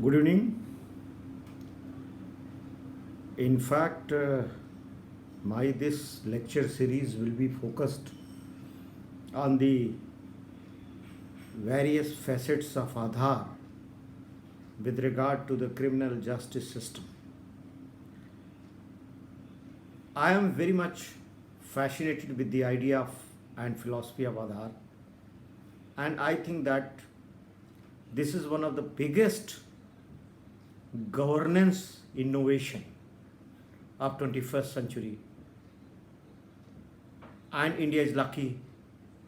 Good evening. In fact, my this lecture series will be focused on the various facets of Aadhaar with regard to the criminal justice system. I am very much fascinated with the idea of and philosophy of Aadhaar, and I think that this is one of the biggest governance innovation of 21st century, and India is lucky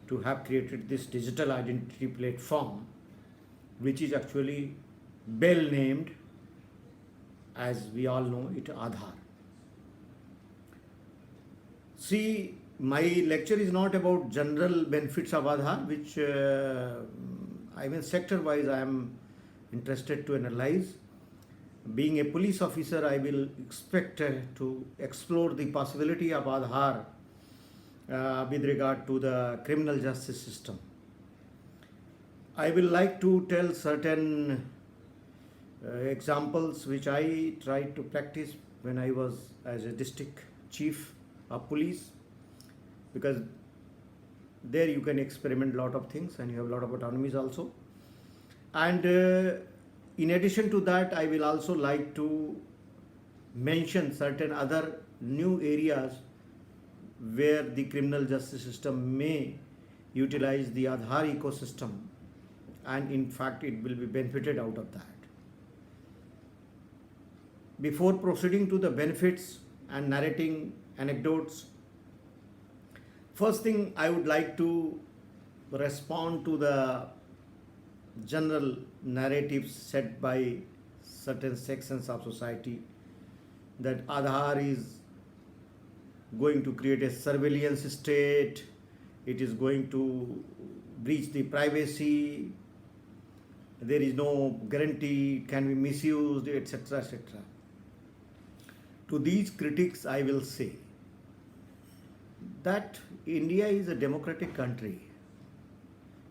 to have created this digital identity platform, which is actually well named, as we all know it, Aadhaar. See, my lecture is not about general benefits of Aadhaar, which sector wise I am interested to analyze. Being a police officer, I will expect to explore the possibility of Aadhaar with regard to the criminal justice system. I will like to tell certain examples which I tried to practice when I was as a district chief of police, because there you can experiment a lot of things and you have a lot of autonomies also. And in addition to that, I will also like to mention certain other new areas where the criminal justice system may utilize the Aadhaar ecosystem, and in fact it will be benefited out of that. Before proceeding to the benefits and narrating anecdotes, first thing I would like to respond to the general narratives set by certain sections of society that Aadhaar is going to create a surveillance state, it is going to breach the privacy, there is no guarantee, it can be misused, etc. etc. To these critics, I will say that India is a democratic country.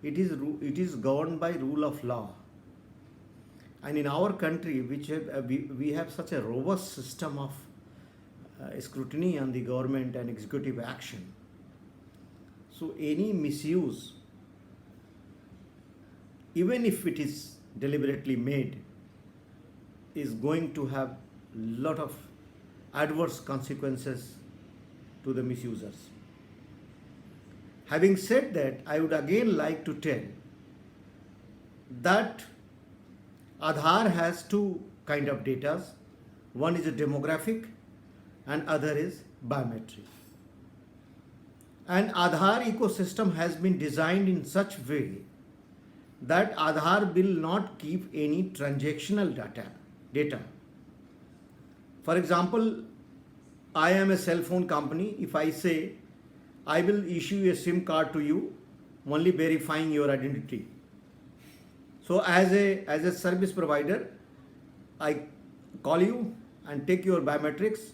It is governed by rule of law. And in our country, we have such a robust system of scrutiny on the government and executive action. So any misuse, even if it is deliberately made, is going to have lot of adverse consequences to the misusers. Having said that, I would again like to tell that Aadhaar has two kind of data. One is a demographic and other is biometric. And Aadhaar ecosystem has been designed in such way that Aadhaar will not keep any transactional data. For example, I am a cell phone company. If I say I will issue a SIM card to you, only verifying your identity. So as a service provider, I call you and take your biometrics.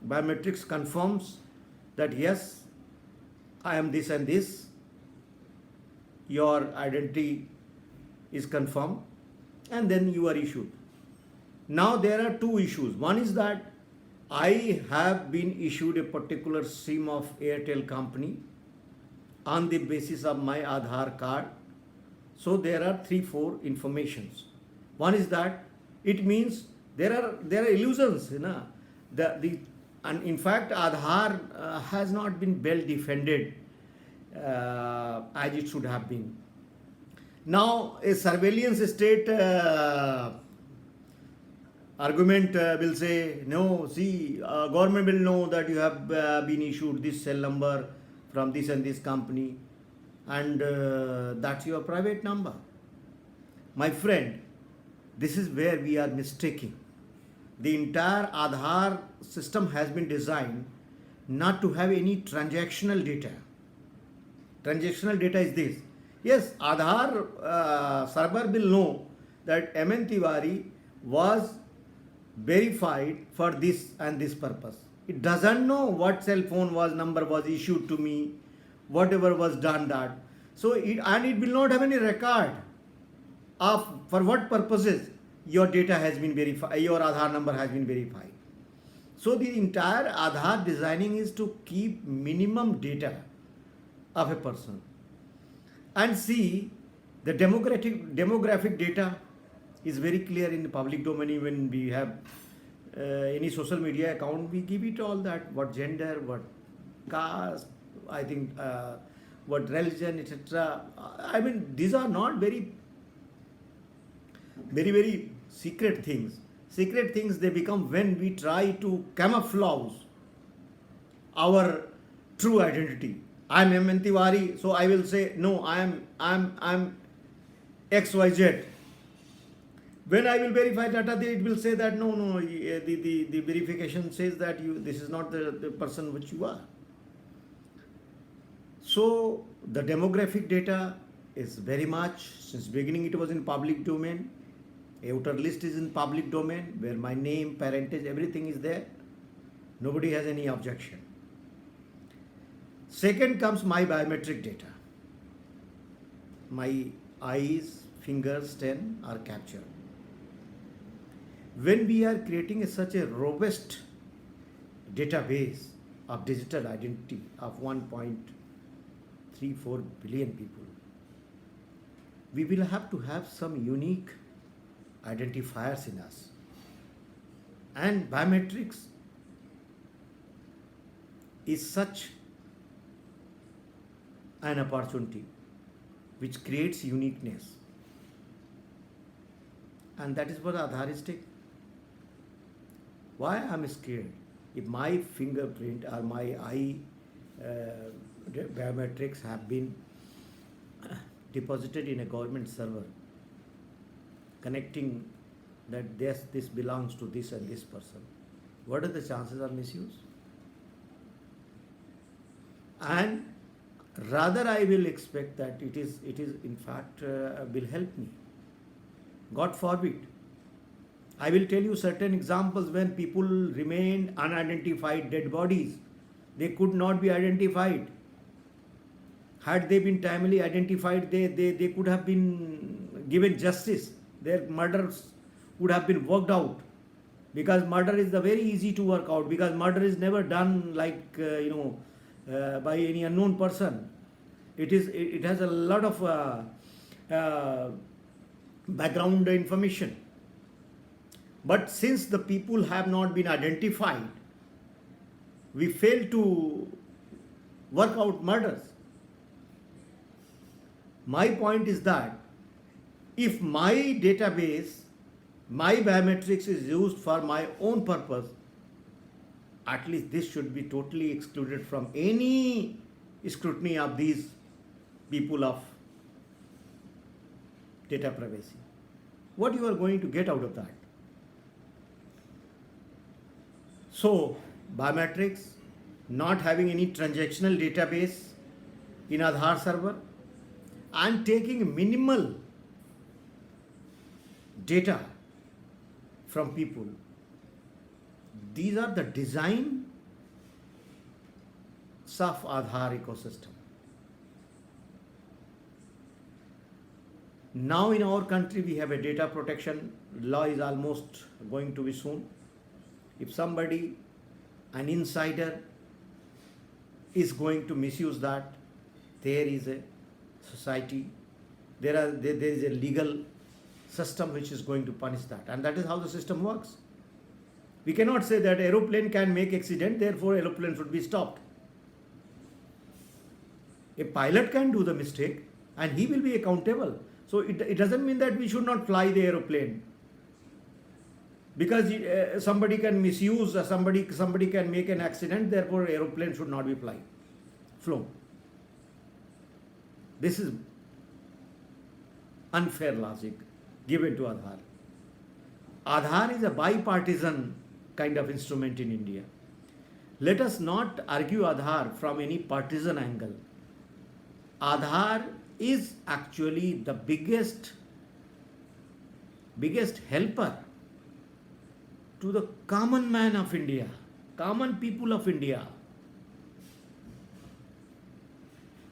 Biometrics confirms that yes, I am this and this. Your identity is confirmed, and then you are issued. Now there are two issues. One is that I have been issued a particular SIM of Airtel company on the basis of my Aadhaar card. So there are 3-4 informations. One is that it means there are illusions, and in fact Aadhaar has not been well defended as it should have been. Now a surveillance state argument will say, no, see, government will know that you have been issued this cell number from this and this company, and that's your private number. My friend, this is where we are mistaking. The entire Aadhaar system has been designed not to have any transactional data. Transactional data is this. Yes, Aadhaar server will know that MN Tiwari was verified for this and this purpose. It doesn't know what cell phone number was issued to me, whatever was done that. So it will not have any record of for what purposes your data has been verified, your Aadhaar number has been verified. So the entire Aadhaar designing is to keep minimum data of a person. And see, the demographic data is very clear in the public domain. Even we have any social media account, we give it all that, what gender, what caste, I think what religion, etc. I mean, these are not very secret things. Secret things they become when we try to camouflage our true identity. I am M.N. Tiwari, so I will say no. I'm XYZ. When I will verify data, it will say that no, the verification says that this is not the person which you are. So the demographic data is very much, since beginning it was in public domain. A voter list is in public domain where my name, parentage, everything is there. Nobody has any objection. Second comes my biometric data. My eyes, fingers, 10 are captured. When we are creating such a robust database of digital identity of 1.34 billion people, we will have to have some unique identifiers in us. And biometrics is such an opportunity which creates uniqueness. And that is what Aadhaar is taking. Why I am scared? If my fingerprint or my eye biometrics have been deposited in a government server, connecting that this belongs to this and this person, what are the chances of misuse? And rather I will expect that it is in fact will help me. God forbid. I will tell you certain examples when people remained unidentified dead bodies. They could not be identified. Had they been timely identified, they could have been given justice. Their murders would have been worked out. Because murder is very easy to work out. Because murder is never done like, by any unknown person. It has a lot of background information. But since the people have not been identified, we fail to work out murders. My point is that if my database, my biometrics is used for my own purpose, at least this should be totally excluded from any scrutiny of these people of data privacy. What you are going to get out of that? So, biometrics, not having any transactional database in Aadhaar server, and taking minimal data from people. These are the designs of Aadhaar ecosystem. Now in our country we have a data protection law is almost going to be soon. If somebody, an insider, is going to misuse that, there is a society, there is a legal system which is going to punish that, and that is how the system works. We cannot say that aeroplane can make accident, therefore aeroplane should be stopped. A pilot can do the mistake and he will be accountable. So it doesn't mean that we should not fly the aeroplane. Because somebody can misuse, somebody can make an accident, therefore aeroplane should not be flown. This is unfair logic given to Aadhaar. Aadhaar is a bipartisan kind of instrument in India. Let us not argue Aadhaar from any partisan angle. Aadhaar is actually the biggest helper to the common man of India, common people of India.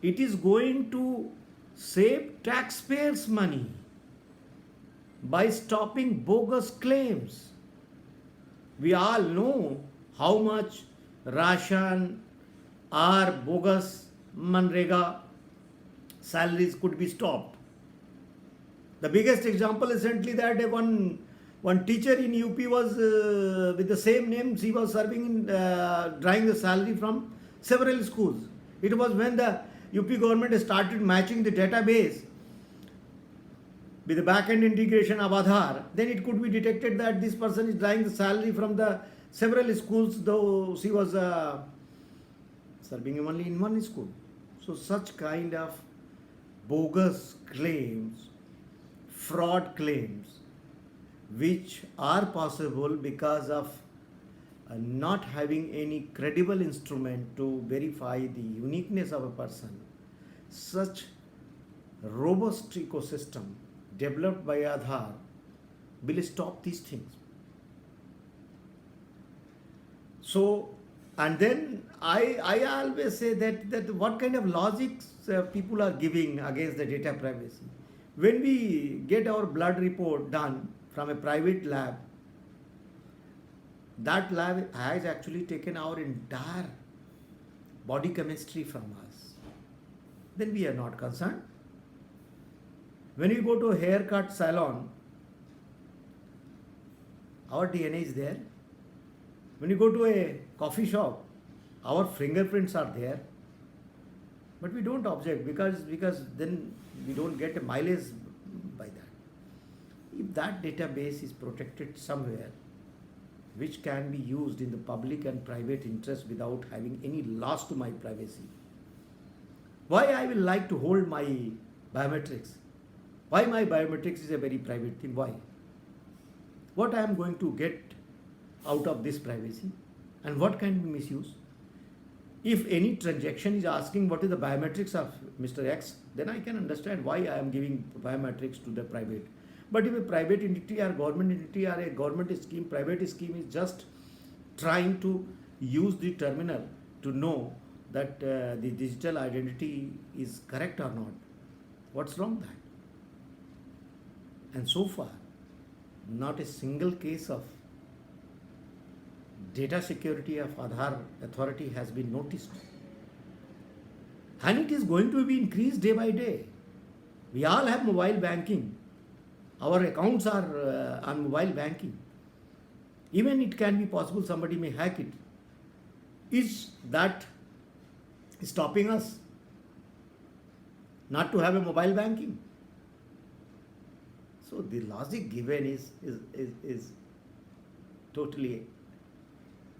It is going to save taxpayers' money. by stopping bogus claims. We all know how much ration or bogus Manrega salaries could be stopped. The biggest example recently that one teacher in UP was with the same name. She was serving in drawing the salary from several schools. It was when the UP government started matching the database with the back-end integration of Aadhaar, then it could be detected that this person is drawing the salary from the several schools, though she was serving only in one school. So such kind of bogus claims, fraud claims, which are possible because of not having any credible instrument to verify the uniqueness of a person. Such robust ecosystem developed by Aadhaar will stop these things. So, and then I always say that what kind of logics people are giving against the data privacy. When we get our blood report done from a private lab, that lab has actually taken our entire body chemistry from us. Then we are not concerned. When you go to a haircut salon, our DNA is there. When you go to a coffee shop, our fingerprints are there. But we don't object because then we don't get a mileage by that. If that database is protected somewhere, which can be used in the public and private interest without having any loss to my privacy, why I will like to hold my biometrics? Why my biometrics is a very private thing? Why? What I am going to get out of this privacy, and what can be misused? If any transaction is asking what is the biometrics of Mr. X, then I can understand why I am giving biometrics to the private. But if a private entity or government entity or a government scheme, private scheme is just trying to use the terminal to know that the digital identity is correct or not, what's wrong with that? And so far, not a single case of data security of Aadhaar authority has been noticed. And it is going to be increased day by day. We all have mobile banking. Our accounts are on mobile banking. Even it can be possible somebody may hack it. Is that stopping us not to have a mobile banking? So the logic given is totally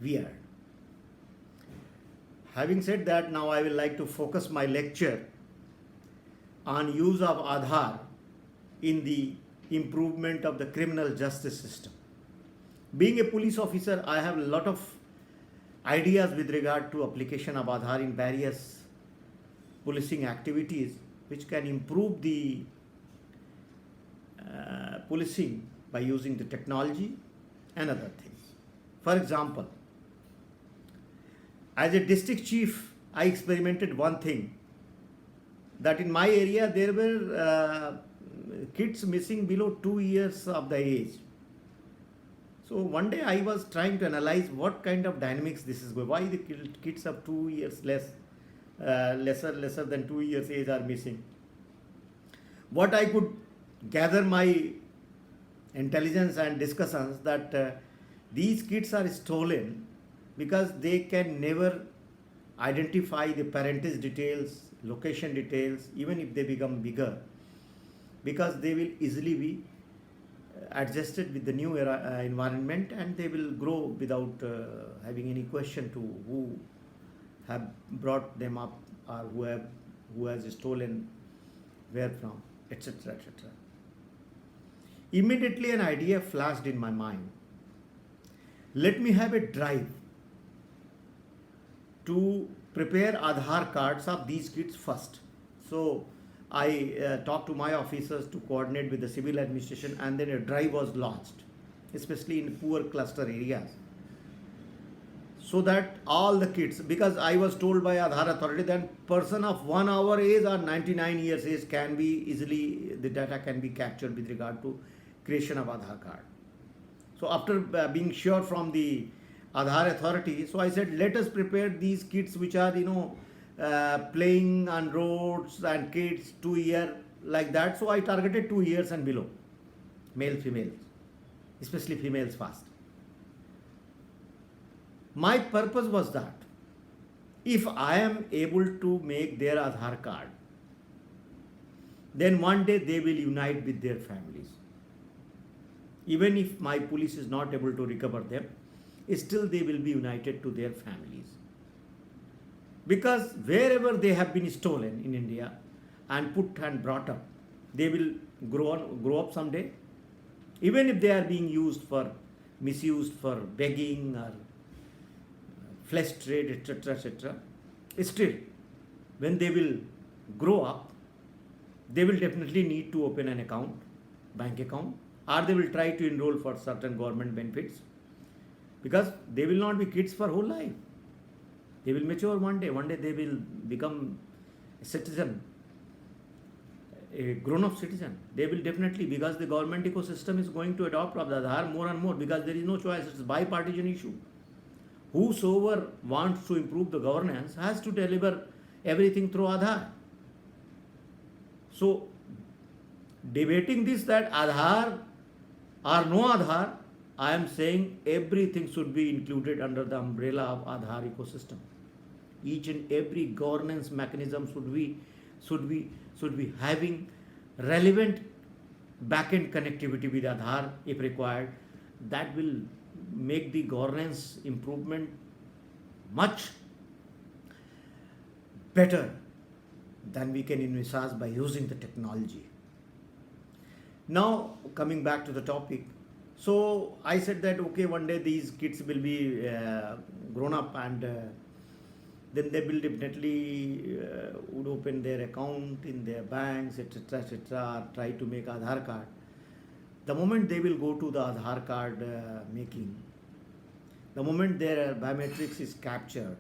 weird. Having said that, now I will like to focus my lecture on use of Aadhaar in the improvement of the criminal justice system. Being a police officer, I have a lot of ideas with regard to application of Aadhaar in various policing activities which can improve the policing by using the technology and other things. For example, as a district chief, I experimented one thing, that in my area there were kids missing below 2 years of the age. So one day I was trying to analyze what kind of dynamics this is going. Why the kids of 2 years lesser than 2 years age are missing. What I could gather my intelligence and discussions that these kids are stolen because they can never identify the parentage details, location details, even if they become bigger, because they will easily be adjusted with the new environment, and they will grow without having any question to who have brought them up or who has stolen where from, etc., etc. Immediately an idea flashed in my mind. Let me have a drive to prepare Aadhaar cards of these kids first. So I talked to my officers to coordinate with the civil administration, and then a drive was launched, especially in poor cluster areas, so that all the kids, because I was told by Aadhaar authority that person of 1 hour age or 99 years age can be easily, the data can be captured with regard to creation of Aadhaar card. So after being sure from the Aadhaar authority, so I said, let us prepare these kids which are, playing on roads, and kids 2 year like that. So I targeted 2 years and below, male, females, especially females first. My purpose was that if I am able to make their Aadhaar card, then one day they will unite with their families. Even if my police is not able to recover them, still they will be united to their families. Because wherever they have been stolen in India and put and brought up, they will grow up someday. Even if they are being misused for begging or flesh trade, etc., still, when they will grow up, they will definitely need to open an account, bank account, or they will try to enroll for certain government benefits, because they will not be kids for whole life. They will mature one day. One day they will become a citizen, a grown-up citizen. They will definitely, because the government ecosystem is going to adopt the Aadhaar more and more, because there is no choice. It's a bipartisan issue. Whosoever wants to improve the governance has to deliver everything through Aadhaar. So, debating this, that Aadhaar or no Aadhaar, I am saying everything should be included under the umbrella of Aadhaar ecosystem. Each and every governance mechanism should be having relevant back-end connectivity with Aadhaar if required. That will make the governance improvement much better than we can envisage by using the technology. Now, coming back to the topic, so I said that okay, one day these kids will be grown up, and then they will definitely would open their account in their banks, etc., try to make Aadhaar card. The moment they will go to the Aadhaar card making, the moment their biometrics is captured,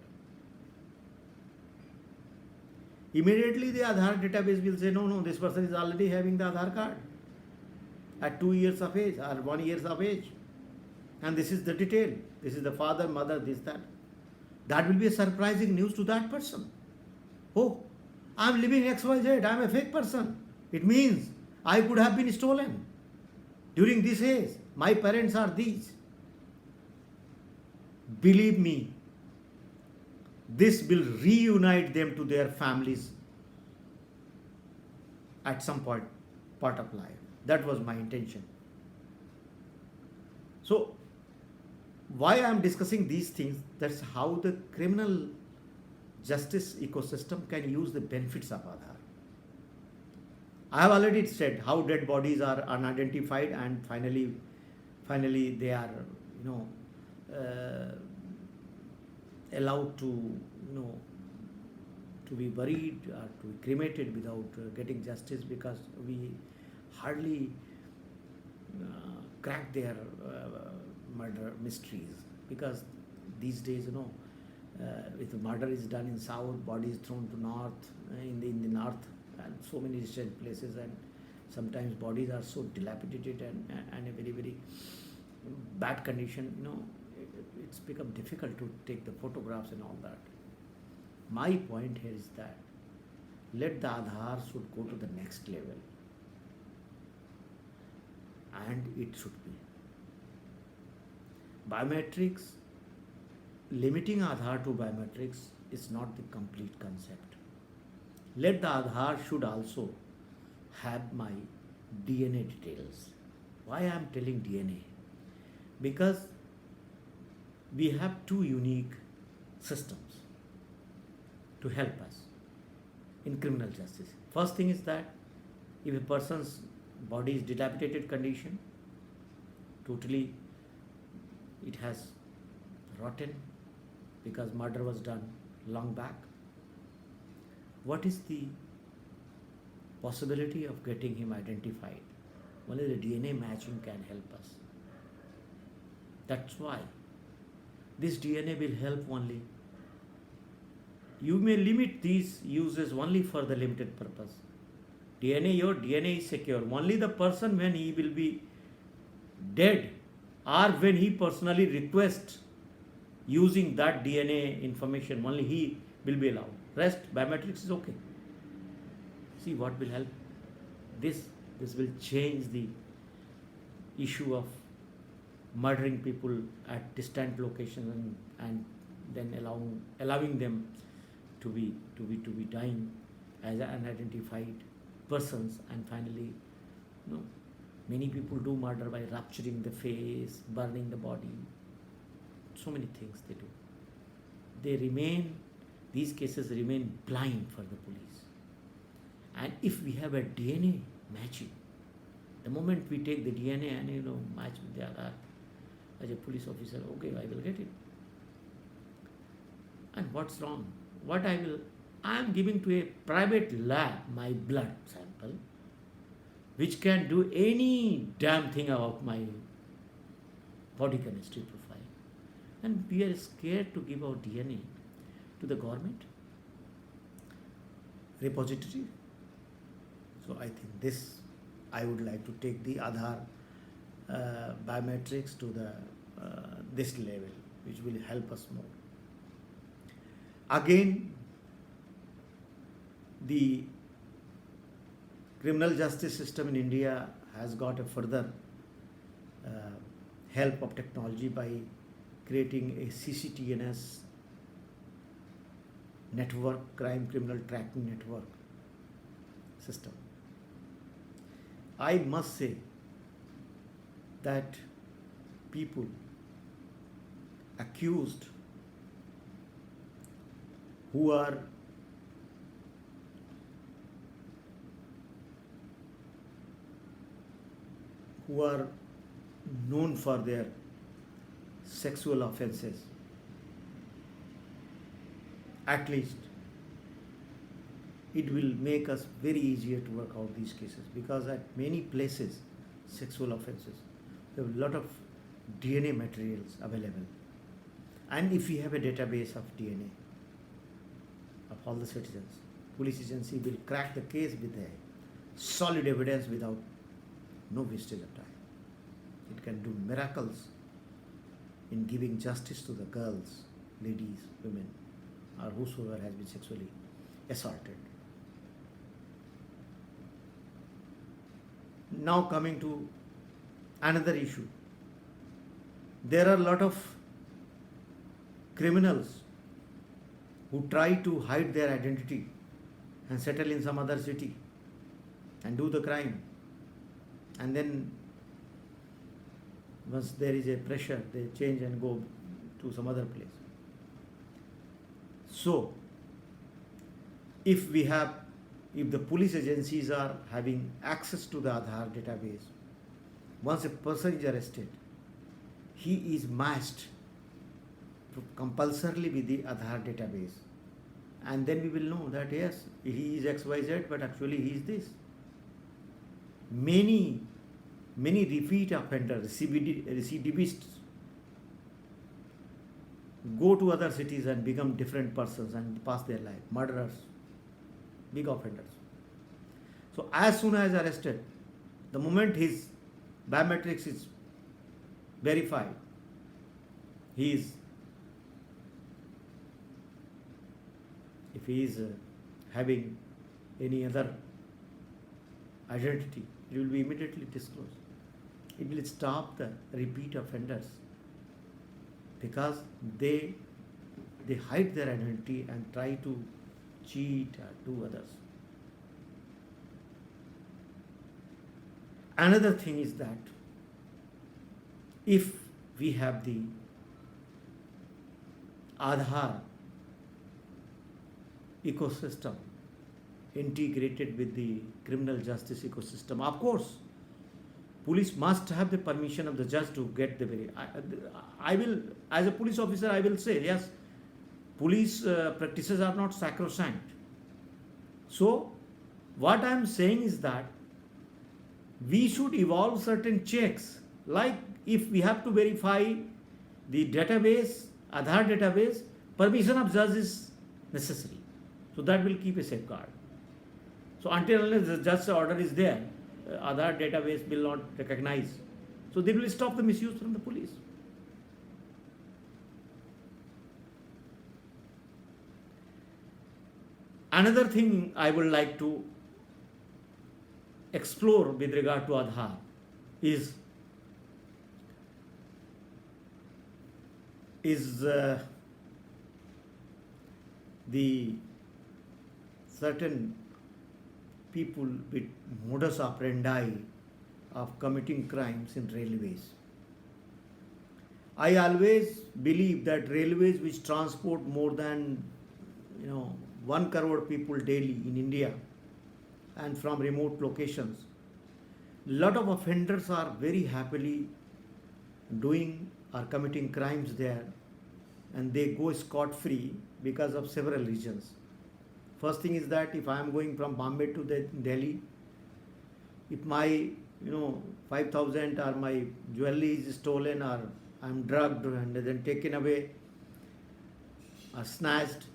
immediately the Aadhaar database will say, no, this person is already having the Aadhaar card at 2 years of age or 1 year of age. And this is the detail. This is the father, mother, this, that. That will be a surprising news to that person. Oh, I'm living XYZ, I'm a fake person. It means I could have been stolen during this age. My parents are these. Believe me, this will reunite them to their families at some part of life. That was my intention. So, why I am discussing these things, that's how the criminal justice ecosystem can use the benefits of Aadhaar. I have already said how dead bodies are unidentified, and finally they are, allowed to, to be buried or to be cremated without getting justice, because we hardly crack their murder mysteries. Because these days, if the murder is done in south, body is thrown to north, in the north, and so many distant places, and sometimes bodies are so dilapidated and a very, very bad condition, it's become difficult to take the photographs and all that. My point here is that let the Aadhaar should go to the next level, and it should be biometrics. Limiting Aadhaar to biometrics is not the complete concept. Let the Aadhaar should also have my DNA details. Why I am telling DNA? Because we have two unique systems to help us in criminal justice. First thing is that if a person's body is dilapidated condition, totally it has rotten because murder was done long back, what is the possibility of getting him identified? Only the DNA matching can help us. That's why this DNA will help only. You may limit these uses only for the limited purpose. Your DNA is secure. Only the person, when he will be dead, or when he personally requests using that DNA information, only he will be allowed. Rest, biometrics is okay. See what will help? This will change the issue of murdering people at distant locations, and then allowing them to be dying as unidentified persons. And finally, many people do murder by rupturing the face, burning the body, so many things they do. These cases remain blind for the police. And if we have a DNA matching, the moment we take the DNA and match with the Aadhaar, as a police officer, okay, I will get it. And what's wrong? I am giving to a private lab my blood sample, which can do any damn thing about my body chemistry profile. And we are scared to give our DNA to the government repository. So I think I would like to take the Aadhaar biometrics to this level, which will help us more. Again, the criminal justice system in India has got a further help of technology by creating a CCTNS network, crime criminal tracking network system. I must say that people accused who are known for their sexual offenses, at least it will make us very easier to work out these cases, because at many places, sexual offenses, there are a lot of DNA materials available. And if we have a database of DNA of all the citizens, police agency will crack the case with a solid evidence without no wastage of time. It can do miracles in giving justice to the girls, ladies, women, or whosoever has been sexually assaulted. Now coming to another issue. There are a lot of criminals who try to hide their identity and settle in some other city and do the crime. And then once there is a pressure, they change and go to some other place. So, if the police agencies are having access to the Aadhaar database, once a person is arrested, he is matched compulsorily with the Aadhaar database. And then we will know that yes, he is XYZ, but actually he is this. Many repeat offenders, recidivists, go to other cities and become different persons and pass their life. Murderers, big offenders. So as soon as arrested, the moment his biometrics is verified, if he is having any other identity, it will be immediately disclosed. It will stop the repeat offenders, because they hide their identity and try to cheat or do others. Another thing is that if we have the Aadhaar ecosystem integrated with the criminal justice ecosystem, of course, police must have the permission of the judge to get the I will, as a police officer, I will say, yes, police practices are not sacrosanct. So, what I am saying is that we should evolve certain checks, like if we have to verify the database, Aadhaar database, permission of judge is necessary. So that will keep a safeguard. So until unless the judge's order is there, Aadhaar database will not recognize So they will stop the misuse from the police. Another thing I would like to explore with regard to Aadhaar is the certain people with modus operandi of committing crimes in railways. I always believe that railways which transport more than 1 crore people daily in India and from remote locations, lot of offenders are very happily doing or committing crimes there, and they go scot free because of several reasons. First thing is that if I am going from Bombay to Delhi, if my 5,000 or my jewelry is stolen or I am drugged and then taken away or snatched,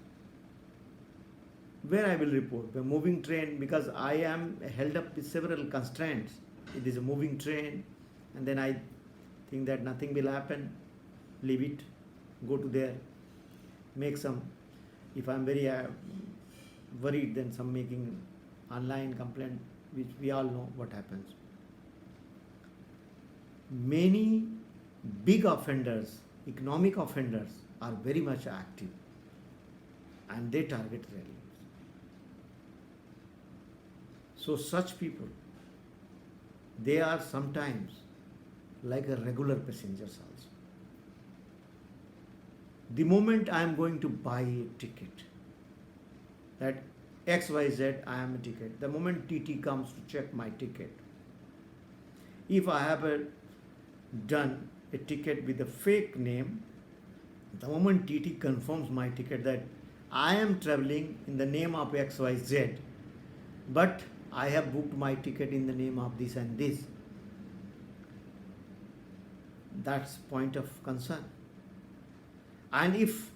where I will report? The moving train, because I am held up with several constraints. It is a moving train, and then I think that nothing will happen, leave it, go to there, make some, if I am very worried, then some making online complaint, which we all know what happens. Many big offenders, economic offenders, are very much active, and they target railways. So such people, they are sometimes like a regular passengers also. The moment I am going to buy a ticket, that XYZ I am a ticket, the moment TT comes to check my ticket, if I have done a ticket with a fake name, the moment TT confirms my ticket that I am traveling in the name of XYZ, but I have booked my ticket in the name of this and this, that's point of concern. And if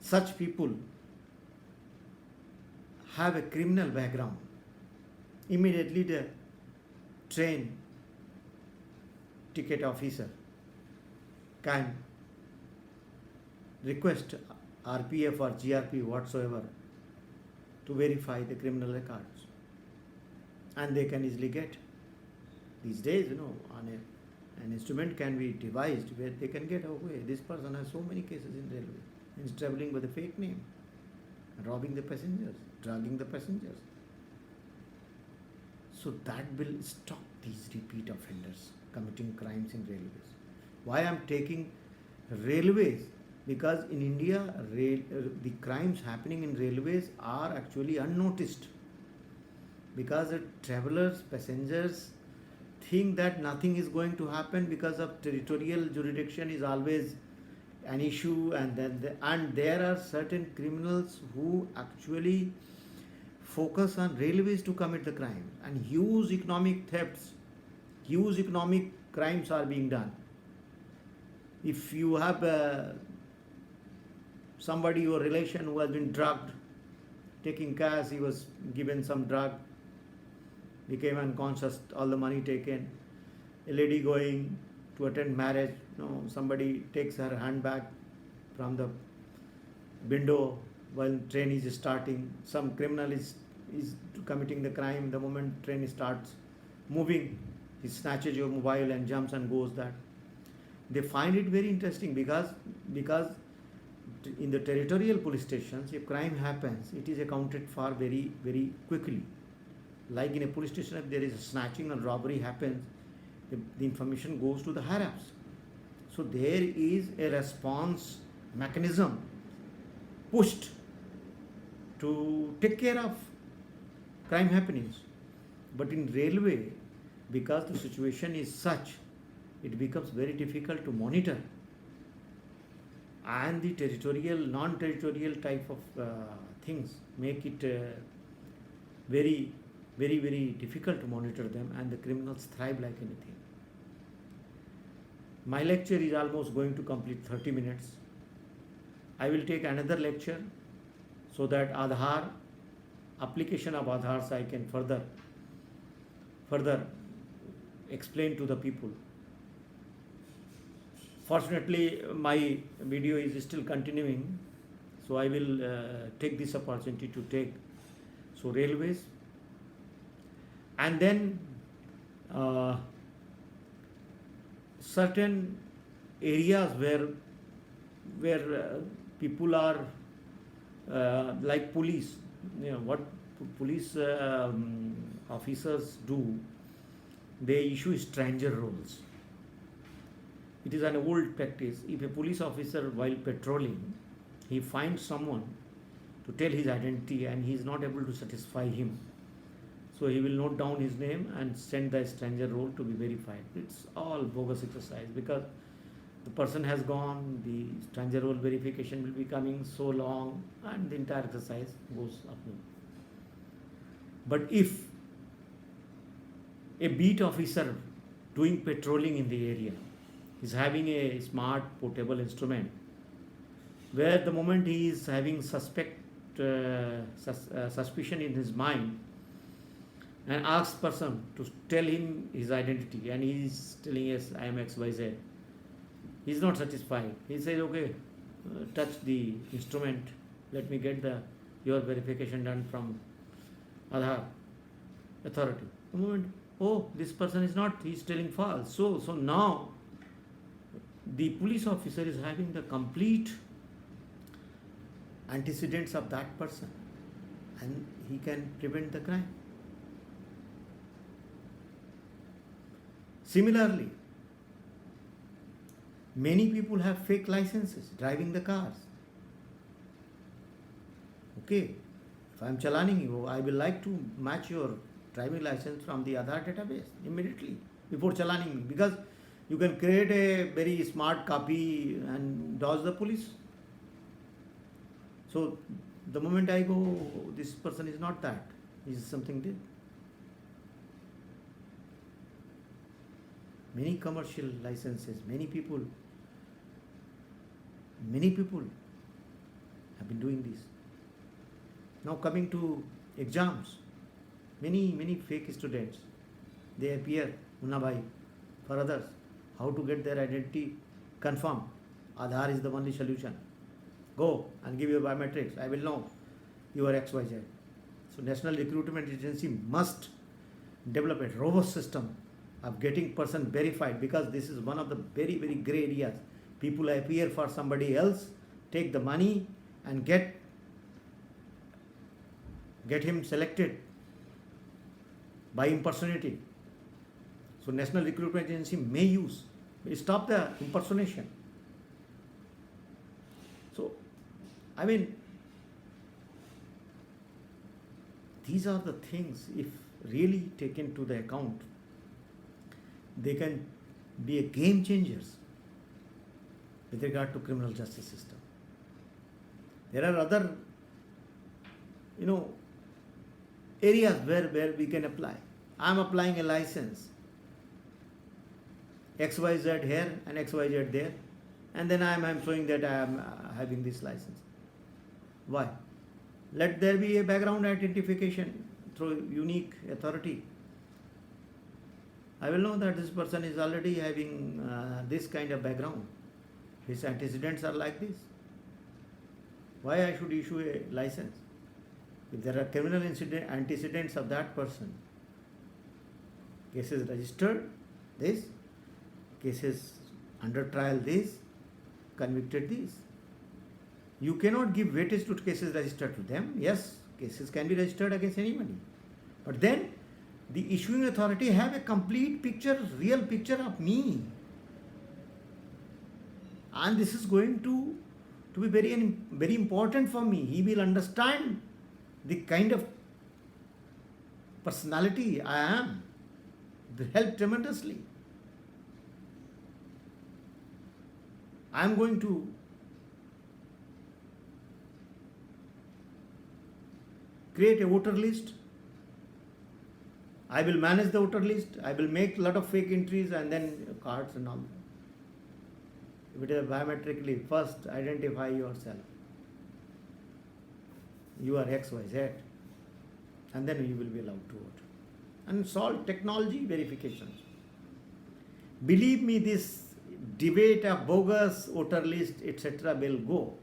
such people have a criminal background, immediately the train ticket officer can request RPF or GRP whatsoever to verify the criminal records, and they can easily get. These days, an instrument can be devised where they can get away. This person has so many cases in railway. He's traveling with a fake name, robbing the passengers, drugging the passengers. So that will stop these repeat offenders committing crimes in railways. Why I am taking railways? Because in India, the crimes happening in railways are actually unnoticed. Because the travelers, passengers think that nothing is going to happen because of territorial jurisdiction is always an issue, and there are certain criminals who actually focus on railways to commit the crime, and huge economic thefts, huge economic crimes are being done. If you have somebody, your relation who has been drugged, taking cash, he was given some drug, became unconscious, all the money taken. A lady going to attend marriage, somebody takes her handbag from the window while train is starting. Some criminal is committing the crime. The moment train starts moving, he snatches your mobile and jumps and goes that. They find it very interesting because in the territorial police stations, if crime happens, it is accounted for very, very quickly. Like in a police station, if there is a snatching or robbery happens, the information goes to the higher ups. So there is a response mechanism pushed to take care of crime happenings. But in railway, because the situation is such, it becomes very difficult to monitor. And the territorial, non-territorial type of things make it very, very, very difficult to monitor them, and the criminals thrive like anything. My lecture is almost going to complete 30 minutes. I will take another lecture so that Aadhaar, application of Aadhaar, I can further further explain to the people. Fortunately, my video is still continuing, so I will take this opportunity to take railways, and then certain areas where people are like police. What police officers do, they issue stranger rolls. It is an old practice. If a police officer, while patrolling, he finds someone to tell his identity and he is not able to satisfy him, so he will note down his name and send the stranger roll to be verified. It's all bogus exercise, because the person has gone, the stranger roll verification will be coming so long, and the entire exercise goes up. But if a beat officer doing patrolling in the area is having a smart portable instrument, where the moment he is having suspicion in his mind, and asks person to tell him his identity, and he is telling, yes, I am XYZ, he is not satisfied. He says, okay, touch the instrument, let me get your verification done from Aadhaar authority. The moment, oh, this person is not, he is telling false. So now the police officer is having the complete antecedents of that person, and he can prevent the crime. Similarly, many people have fake licenses driving the cars. Okay, if I am chalaning you, I will like to match your driving license from the Aadhaar database immediately before chalaning me, because you can create a very smart copy and dodge the police. So the moment I go, this person is not that, he is something different. Many commercial licenses, many people have been doing this. Now coming to exams, many fake students, they appear Munna for others. How to get their identity confirmed? Aadhaar is the only solution. Go and give your biometrics. I will know you are XYZ. So National Recruitment Agency must develop a robust system of getting person verified, because this is one of the very gray areas. People appear for somebody else, take the money and get him selected by impersonating. So National Recruitment Agency may stop the impersonation. So I mean, these are the things, if really taken to the account, they can be a game changers with regard to criminal justice system. There are other, areas where we can apply. I am applying a license, XYZ here and XYZ there, and then I am showing that I am having this license. Why? Let there be a background identification through unique authority. I will know that this person is already having this kind of background. His antecedents are like this. Why I should issue a license? If there are criminal antecedents of that person, cases registered this, cases under trial this, convicted this. You cannot give weightage to cases registered to them. Yes, cases can be registered against anybody. But then the issuing authority have a complete picture, real picture of me. And this is going to be very important for me. He will understand the kind of personality I am. It will help tremendously. I am going to create a voter list. I will manage the voter list. I will make a lot of fake entries and then cards and all. If it is biometrically, first identify yourself. You are XYZ, and then you will be allowed to vote. and solve technology verifications. Believe me, this debate of bogus voter list, etc., will go.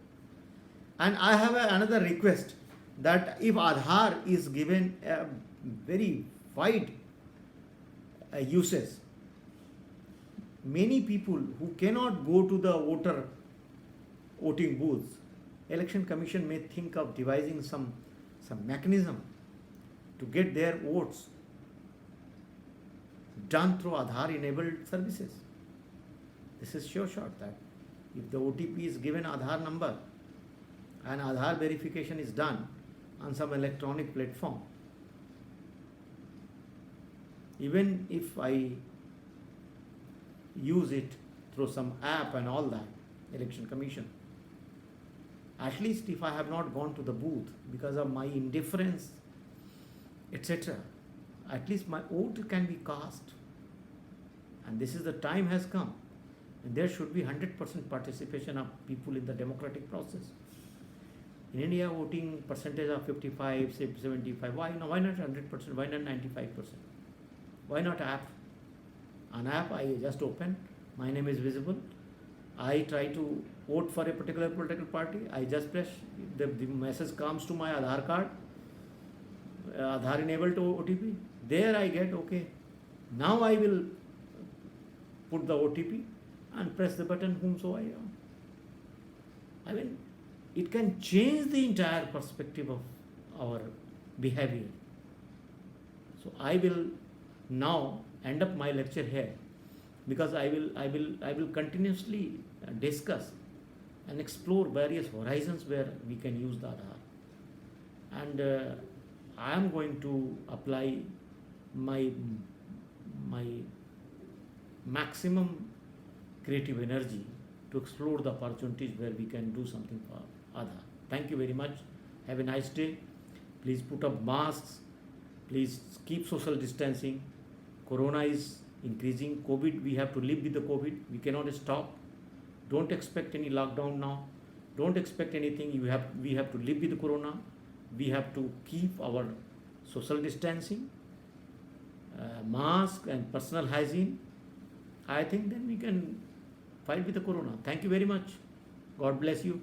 And I have another request, that if Aadhaar is given a very wide uses, many people who cannot go to the voting booths, Election Commission may think of devising some mechanism to get their votes done through Aadhaar enabled services. This is sure shot that if the OTP is given Aadhaar number and Aadhaar verification is done on some electronic platform, even if I use it through some app and all that, Election Commission, at least if I have not gone to the booth because of my indifference, etc., at least my vote can be cast. And this is the time has come. And there should be 100% participation of people in the democratic process. In India, voting percentage of 55, 75, why not 100%, why not 95%? Why not app? An app I just open, my name is visible, I try to vote for a particular political party, I just press, the message comes to my Aadhaar card, Aadhaar enabled to OTP, there I get, okay, now I will put the OTP and press the button whomso I am. I mean, it can change the entire perspective of our behavior. So I will now end up my lecture here, because I will continuously discuss and explore various horizons where we can use the Aadhaar. And I am going to apply my maximum creative energy to explore the opportunities where we can do something for Aadhaar. Thank you very much. Have a nice day. Please put up masks. Please keep social distancing. Corona is increasing. COVID, we have to live with the COVID. We cannot stop. Don't expect any lockdown now. Don't expect anything. We have to live with the Corona. We have to keep our social distancing, mask and personal hygiene. I think then we can fight with the Corona. Thank you very much. God bless you.